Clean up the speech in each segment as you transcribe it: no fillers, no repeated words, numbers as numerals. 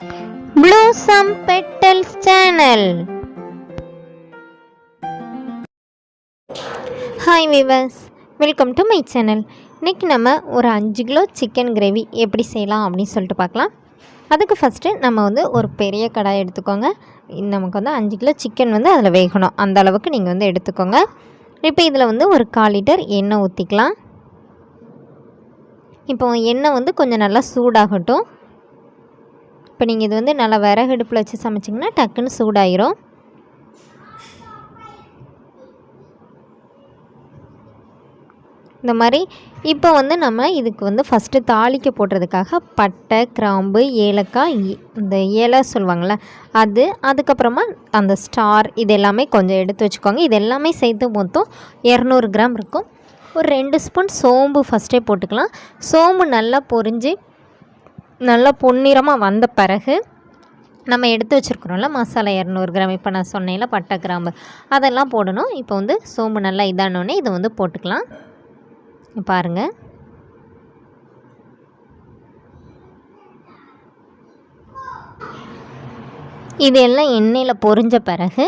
Blossom Petals channel. Hi viewers, welcome to my channel. இன்றைக்கி நம்ம ஒரு 5 கிலோ சிக்கன் கிரேவி எப்படி செய்யலாம் அப்படின்னு சொல்லிட்டு பார்க்கலாம். அதுக்கு ஃபஸ்ட்டு நம்ம ஒரு பெரிய கடாய் எடுத்துக்கோங்க. நமக்கு 5 கிலோ சிக்கன் அதில் வேகணும், அந்த அளவுக்கு நீங்கள் எடுத்துக்கோங்க. இப்போ இதில் ஒரு 1/4 லிட்டர் எண்ணெய் ஊற்றிக்கலாம். இப்போ எண்ணெய் கொஞ்சம் நல்லா சூடாகட்டும். இப்போ நீங்கள் இது நல்லா விறகடுப்பில் வச்சு சமைச்சிங்கன்னா டக்குன்னு சூடாயிரும். இந்த மாதிரி இப்போ நம்ம இதுக்கு ஃபஸ்ட்டு தாளிக்க போடுறதுக்காக பட்டை, கிராம்பு, ஏலக்காய், இந்த ஏலை சொல்லுவாங்கள்ல அது, அதுக்கப்புறமா அந்த ஸ்டார், இது எல்லாமே கொஞ்சம் எடுத்து வச்சுக்கோங்க. இது எல்லாமே சேர்த்து மொத்தம் 200 கிராம் இருக்கும். ஒரு 2 ஸ்பூன் சோம்பு ஃபஸ்ட்டே போட்டுக்கலாம். சோம்பு நல்லா பொரிஞ்சு நல்லா பொன்னிறமாக வந்த பிறகு நம்ம எடுத்து வச்சுருக்குறோம்ல மசாலா 200 கிராம், இப்போ நான் சொன்னேன்ல பட்டை, கிராம்பு, அதெல்லாம் போடணும். இப்போ சோம்பு நல்லா இதானோடனே இதை போட்டுக்கலாம். பாருங்கள், இது எல்லாம் எண்ணெயில் பொரிஞ்ச பிறகு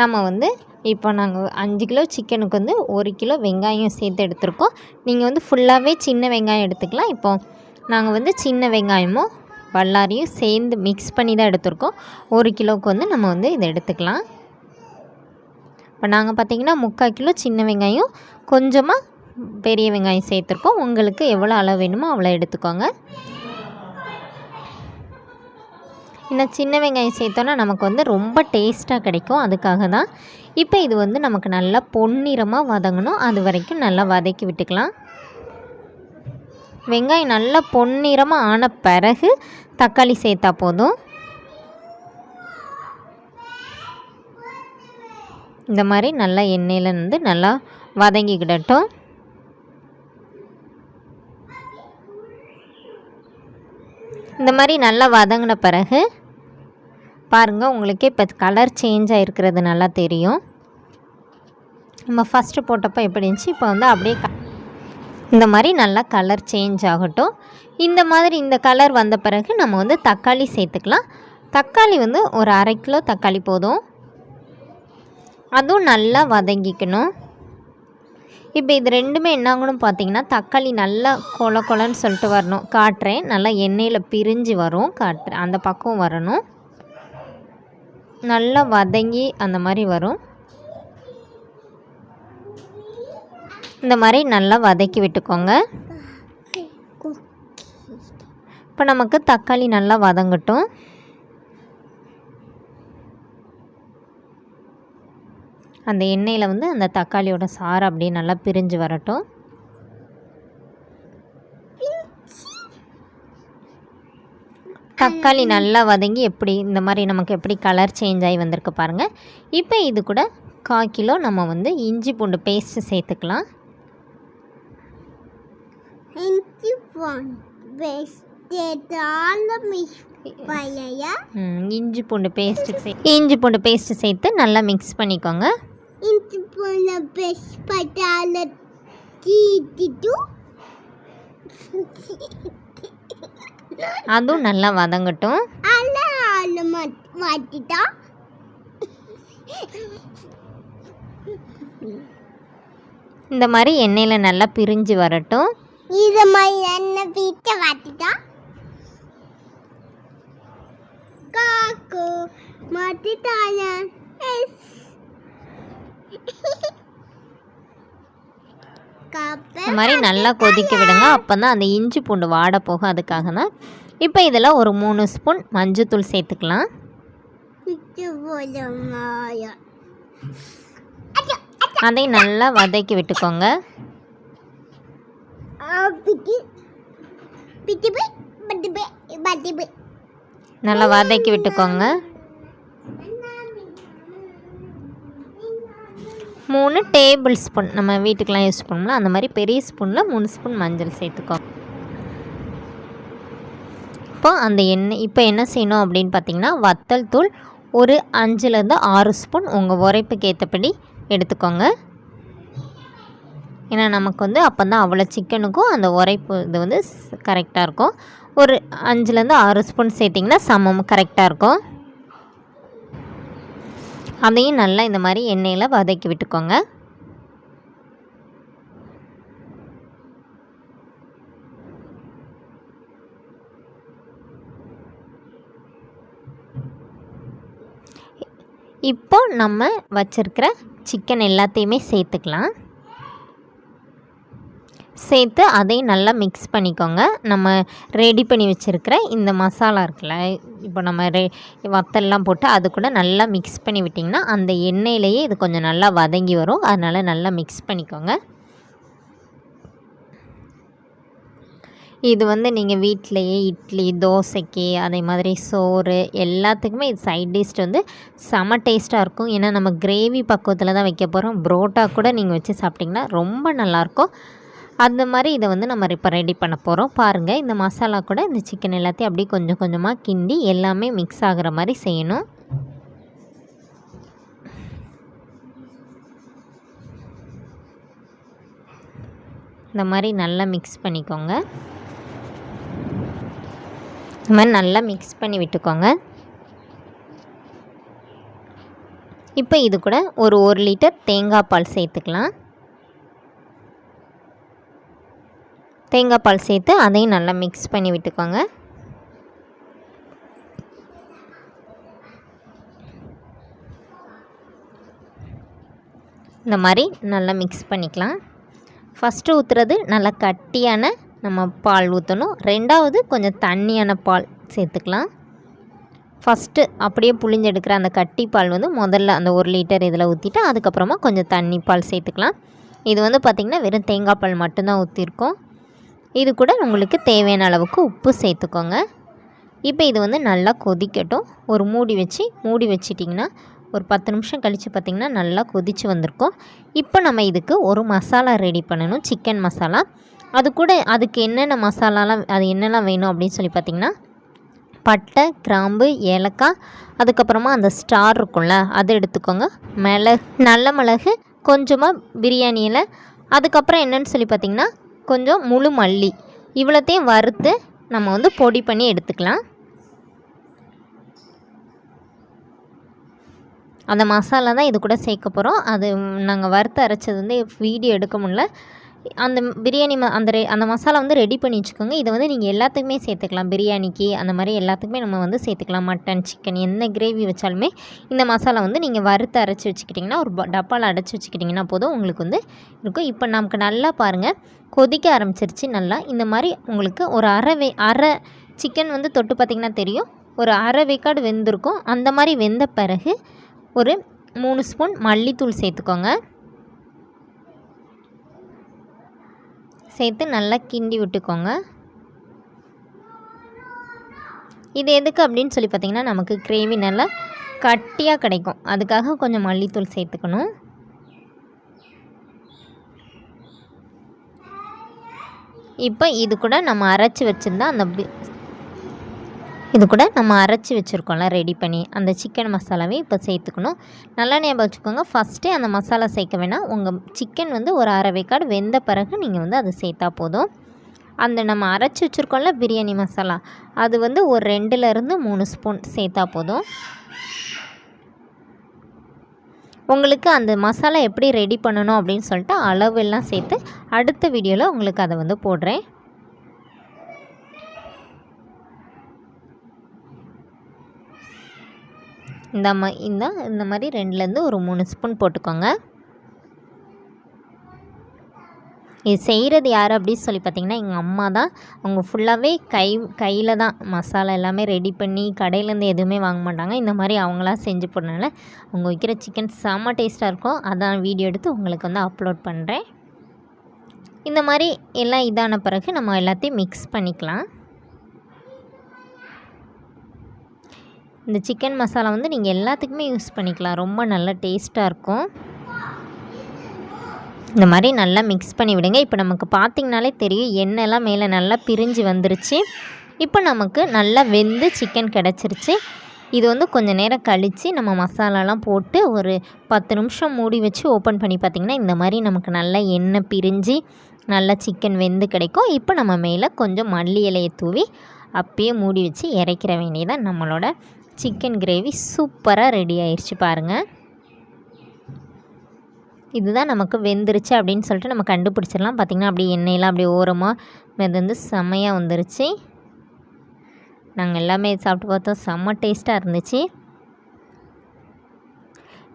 நம்ம இப்போ நாங்கள் 5 கிலோ சிக்கனுக்கு 1 கிலோ வெங்காயம் சேர்த்து எடுத்துருக்கோம். நீங்கள் ஃபுல்லாகவே சின்ன வெங்காயம் எடுத்துக்கலாம். இப்போ நாங்கள் சின்ன வெங்காயமும் பல்லாரியும் சேர்ந்து மிக்ஸ் பண்ணி தான் எடுத்துருக்கோம். 1 கிலோவுக்கு நம்ம இதை எடுத்துக்கலாம். இப்போ நாங்கள் பார்த்திங்கன்னா 3/4 கிலோ சின்ன வெங்காயம், கொஞ்சமாக பெரிய வெங்காயம் சேர்த்துருக்கோம். உங்களுக்கு எவ்வளோ அளவு வேணுமோ அவ்வளோ எடுத்துக்கோங்க. இன்னும் சின்ன வெங்காயம் சேர்த்தோன்னா நமக்கு ரொம்ப டேஸ்ட்டாக கிடைக்கும், அதுக்காக தான். இப்போ இது நமக்கு நல்லா பொன்னிறமாக வதங்கணும், அது வரைக்கும் நல்லா வதக்கி விட்டுக்கலாம். வெங்காயம் நல்லா பொன்னிறமாக ஆன பிறகு தக்காளி சேர்த்தா போதும். இந்த மாதிரி நல்லா எண்ணெயில் நல்லா வதங்கிக்கிடட்டும். இந்த மாதிரி நல்லா வதங்கின பிறகு பாருங்கள், உங்களுக்கே இப்போ கலர் சேஞ்ச் ஆகிருக்கிறது நல்லா தெரியும். நம்ம ஃபஸ்ட்டு போட்டப்போ எப்படி இருந்துச்சு, இப்போ அப்படியே இந்த மாதிரி நல்லா கலர் சேஞ்ச் ஆகட்டும். இந்த மாதிரி இந்த கலர் வந்த பிறகு நம்ம தக்காளி சேர்த்துக்கலாம். தக்காளி ஒரு 1/2 கிலோ தக்காளி போதும். அதுவும் நல்லா வதங்கிக்கணும். இப்போ இது ரெண்டுமே என்னாகணும் பார்த்திங்கன்னா, தக்காளி நல்லா கொல கொலன்னு சொல்லிட்டு வரணும். காட்டுறேன், நல்லா எண்ணெயில் பிரிஞ்சு வரும், காட்டுறேன், அந்த பக்கம் வரணும். நல்லா வதங்கி அந்த மாதிரி வரும். இந்த மாதிரி நல்லா வதக்கி விட்டுக்கோங்க. இப்போ நமக்கு தக்காளி நல்லா வதங்கட்டும். அந்த எண்ணெயில் அந்த தக்காளியோட சாறு அப்படியே நல்லா பிரிஞ்சு வரட்டும். தக்காளி நல்லா வதங்கி எப்படி இந்த மாதிரி நமக்கு எப்படி கலர் சேஞ்ச் ஆகி வந்திருக்கு பாருங்கள். இப்போ இது கூட 1/4 கிலோ நம்ம இஞ்சி பூண்டு பேஸ்ட்டு சேர்த்துக்கலாம். இஞ்சி பூண்டு பேஸ்ட்டு சேர்த்து நல்லா மிக்ஸ் பண்ணிக்கோங்க. அதுவும் நல்லா வதங்கட்டும். இந்த மாதிரி எண்ணெயில் நல்லா பிரிஞ்சு வரட்டும். இது மாதிரி எண்ணெய் வீட்டை வாட்டிட்டா காக்கு மாட்டிட்டாங்க. இந்த மாதிரி நல்லா கொதிக்க விடுங்க, அப்போ தான் அந்த இஞ்சி பூண்டு வாட போகும், அதுக்காக தான். இப்போ இதில் ஒரு 3 ஸ்பூன் மஞ்சத்தூள் சேர்த்துக்கலாம். அதை நல்லா வதக்கி விட்டுக்கோங்க. நல்லா வதக்கி விட்டுக்கோங்க. 3 டேபிள் ஸ்பூன் நம்ம வீட்டுக்கெலாம் யூஸ் பண்ணோம்னா அந்த மாதிரி பெரிய ஸ்பூனில் 3 ஸ்பூன் மஞ்சள் சேர்த்துக்கோங்க. இப்போ அந்த எண்ணெய் இப்போ என்ன செய்யணும் அப்படின்னு பார்த்தீங்கன்னா, வத்தல் தூள் ஒரு 5லேருந்து 6 ஸ்பூன் உங்கள் உரைப்புக்கு ஏற்றபடி எடுத்துக்கோங்க. ஏன்னா நமக்கு அப்போ தான் அவ்வளோ சிக்கனுக்கும் அந்த உரைப்பு இது கரெக்டாக இருக்கும். ஒரு 5லேருந்து 6 ஸ்பூன் சேர்த்திங்கன்னா சமம் கரெக்டாக இருக்கும். அதையும் நல்லா இந்த மாதிரி எண்ணெயில் வதக்கி விட்டுக்கோங்க. இப்போ நம்ம வச்சுருக்கிற சிக்கன் எல்லாத்தையுமே சேர்த்துக்கலாம். சேர்த்து அதையும் நல்லா மிக்ஸ் பண்ணிக்கோங்க. நம்ம ரெடி பண்ணி வச்சுருக்கிற இந்த மசாலா இருக்குல்ல, இப்போ நம்ம வத்தல்லாம் போட்டு அது கூட நல்லா மிக்ஸ் பண்ணி விட்டிங்கன்னா அந்த எண்ணெயிலேயே இது கொஞ்சம் நல்லா வதங்கி வரும். அதனால் நல்லா மிக்ஸ் பண்ணிக்கோங்க. இது நீங்கள் வீட்டிலையே இட்லி, தோசைக்கு, அதே மாதிரி சோறு எல்லாத்துக்குமே இது சைட் டிஷ் செம டேஸ்ட்டாக இருக்கும். ஏன்னா நம்ம கிரேவி பக்குவத்தில் தான் வைக்க போகிறோம். புரோட்டா கூட நீங்கள் வச்சு சாப்பிட்டிங்கன்னா ரொம்ப நல்லாயிருக்கும். அந்த மாதிரி இதை நம்ம இப்போ ரெடி பண்ண போகிறோம். பாருங்கள், இந்த மசாலா கூட இந்த சிக்கன் எல்லாத்தையும் அப்படியே கொஞ்சம் கொஞ்சமாக கிண்டி எல்லாமே மிக்ஸ் ஆகிற மாதிரி செய்யணும். இந்த மாதிரி நல்லா மிக்ஸ் பண்ணிக்கோங்க. இந்த மாதிரி நல்லா மிக்ஸ் பண்ணி விட்டுக்கோங்க. இப்போ இது கூட ஒரு 1 லிட்டர் தேங்காய் பால் சேர்த்துக்கலாம். தேங்காய் பால் சேர்த்து அதையும் நல்லா மிக்ஸ் பண்ணி விட்டுக்கோங்க. இந்த மாதிரி நல்லா மிக்ஸ் பண்ணிக்கலாம். ஃபஸ்ட்டு ஊற்றுறது நல்லா கட்டியான நம்ம பால் ஊற்றணும். 2வது கொஞ்சம் தண்ணியான பால் சேர்த்துக்கலாம். ஃபஸ்ட்டு அப்படியே புளிஞ்செடுக்கிற அந்த கட்டி பால் முதல்ல அந்த 1 லிட்டர் இதில் ஊற்றிட்டு அதுக்கப்புறமா கொஞ்சம் தண்ணி பால் சேர்த்துக்கலாம். இது பார்த்திங்கன்னா வெறும் தேங்காய் பால் மட்டும்தான் ஊற்றிருக்கோம். இது கூட உங்களுக்கு தேவையான அளவுக்கு உப்பு சேர்த்துக்கோங்க. இப்போ இது நல்லா கொதிக்கட்டும். ஒரு மூடி வச்சிட்டிங்கன்னா ஒரு 10 நிமிஷம் கழித்து பார்த்திங்கன்னா நல்லா கொதித்து வந்திருக்கும். இப்போ நம்ம இதுக்கு ஒரு மசாலா ரெடி பண்ணணும், சிக்கன் மசாலா. அதுக்கு என்னென்ன மசாலாலாம், அது என்னெல்லாம் வேணும் அப்படின்னு சொல்லி பார்த்திங்கன்னா, பட்டை, கிராம்பு, ஏலக்காய், அதுக்கப்புறமா அந்த ஸ்டார் இருக்கும்ல அதை எடுத்துக்கோங்க. நல்ல மிளகு, கொஞ்சமாக பிரியாணி இலை, அதுக்கப்புறம் என்னென்னு சொல்லி பார்த்திங்கன்னா கொஞ்சம் முழு மல்லி. இவ்வளோத்தையும் வறுத்து நம்ம பொடி பண்ணி எடுத்துக்கலாம். அந்த மசாலா தான் இது கூட சேர்க்க போகிறோம். அது நாங்கள் வறுத்து அரைச்சது வீடியோ எடுக்க முடியல. அந்த பிரியாணி அந்த மசாலா ரெடி பண்ணி வச்சுக்கோங்க. இதை நீங்கள் எல்லாத்துக்குமே சேர்த்துக்கலாம். பிரியாணிக்கு அந்த மாதிரி எல்லாத்துக்குமே நம்ம சேர்த்துக்கலாம். மட்டன், சிக்கன் என்ன கிரேவி வச்சாலுமே இந்த மசாலா நீங்கள் வறுத்து அரைச்சி வச்சுக்கிட்டிங்கன்னா ஒரு டப்பாவில் அடைச்சி வச்சுக்கிட்டிங்கன்னா போதும், உங்களுக்கு இருக்கும். இப்போ நமக்கு நல்லா பாருங்கள், கொதிக்க ஆரம்பிச்சிருச்சு நல்லா. இந்த மாதிரி உங்களுக்கு ஒரு அரை சிக்கன் தொட்டு பார்த்திங்கன்னா தெரியும், ஒரு அரை வேக்காடு வெந்திருக்கும். அந்த மாதிரி வெந்த பிறகு ஒரு 3 ஸ்பூன் மல்லித்தூள் சேர்த்துக்கோங்க. சேர்த்து நல்லா கிண்டி விட்டுக்கோங்க. இது எதுக்கு அப்படின்னு சொல்லி பார்த்திங்கன்னா நமக்கு கிரேவி நல்லா கட்டியாக கிடைக்கும். அதுக்காக கொஞ்சம் மல்லித்தூள் சேர்த்துக்கணும். இப்போ இது கூட நம்ம அரைச்சி வச்சுருக்கோம்ல ரெடி பண்ணி அந்த சிக்கன் மசாலாவே இப்போ சேர்த்துக்கணும். நல்லா ஞாபகம் வச்சுக்கோங்க, ஃபஸ்ட்டே அந்த மசாலா சேர்க்க வேணாம். உங்கள் சிக்கன் ஒரு அரை வேக்காடு வெந்த பிறகு நீங்கள் அதை சேர்த்தா போதும். அந்த நம்ம அரைச்சி வச்சுருக்கோம்ல பிரியாணி மசாலா, அது ஒரு 2லேருந்து 3 ஸ்பூன் சேர்த்தா போதும். உங்களுக்கு அந்த மசாலா எப்படி ரெடி பண்ணணும் அப்படின்னு சொல்லிட்டு அளவெல்லாம் சேர்த்து அடுத்த வீடியோவில் உங்களுக்கு அதை போடுறேன். இந்த மாதிரி 2லேருந்து ஒரு 3 ஸ்பூன் போட்டுக்கோங்க. இது செய்கிறது யார் அப்படின்னு சொல்லி பார்த்திங்கன்னா எங்கள் அம்மா தான். அவங்க ஃபுல்லாகவே கையில் தான் மசாலா எல்லாமே ரெடி பண்ணி கடையிலேருந்து எதுவுமே வாங்க மாட்டாங்க. இந்த மாதிரி அவங்களாம் செஞ்சு போடுறதுனால அவங்க வைக்கிற சிக்கன் செம்ம டேஸ்ட்டாக இருக்கும். அதான் வீடியோ எடுத்து உங்களுக்கு அப்லோட் பண்ணுறேன். இந்த மாதிரி எல்லாம் இதான பிறகு நம்ம எல்லாத்தையும் மிக்ஸ் பண்ணிக்கலாம். இந்த சிக்கன் மசாலா நீங்கள் எல்லாத்துக்குமே யூஸ் பண்ணிக்கலாம். ரொம்ப நல்ல டேஸ்ட்டாக இருக்கும். இந்த மாதிரி நல்லா மிக்ஸ் பண்ணி விடுங்க. இப்போ நமக்கு பார்த்திங்கனாலே தெரியும், எண்ணெய்லாம் மேலே நல்லா பிரிஞ்சு வந்துருச்சு. இப்போ நமக்கு நல்லா வெந்து சிக்கன் கிடச்சிருச்சு. இது கொஞ்சம் நேரம் கழித்து நம்ம மசாலாலாம் போட்டு ஒரு 10 நிமிஷம் மூடி வச்சு ஓப்பன் பண்ணி பார்த்திங்கன்னா இந்த மாதிரி நமக்கு நல்லா எண்ணெய் பிரிஞ்சு நல்லா சிக்கன் வெந்து கிடைக்கும். இப்போ நம்ம மேலே கொஞ்சம் மல்லி இலையை தூவி அப்பயே மூடி வச்சு இறக்கிற வேண்டியதான். நம்மளோட சிக்கன் கிரேவி சூப்பராக ரெடி ஆயிடுச்சு பாருங்கள். இதுதான் நமக்கு வெந்துருச்சு அப்படின்னு சொல்லிட்டு நம்ம கண்டுபிடிச்சிடலாம். பார்த்திங்கன்னா அப்படியே எண்ணெயெல்லாம் அப்படியே ஓரமாக மிதந்து செம்மையாக வந்துருச்சு. நாங்கள் எல்லாமே சாப்பிட்டு பார்த்தோம், செம்ம டேஸ்ட்டாக இருந்துச்சு.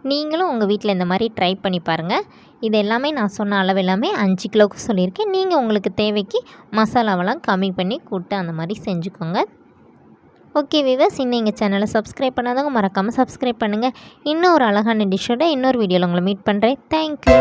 நீங்களும் உங்கள் வீட்டில் இந்த மாதிரி ட்ரை பண்ணி பாருங்கள். இது எல்லாமே நான் சொன்ன அளவு எல்லாமே 5 கிலோவுக்கு சொல்லியிருக்கேன். நீங்கள் உங்களுக்கு தேவைக்கு மசாலாவெல்லாம் கம்மி பண்ணி கூட்டு அந்த மாதிரி செஞ்சுக்கோங்க. ஓகே வியூவர்ஸ், இன்னும் எங்கள் சேனலை சப்ஸ்கிரைப் பண்ணாதவங்க மறக்காமல் சப்ஸ்கிரைப் பண்ணுங்கள். இன்னும் ஒரு அழகான டிஷ்ஷோட இன்னொரு வீடியோவில் உங்களை மீட் பண்ணுறேன். தேங்க்யூ.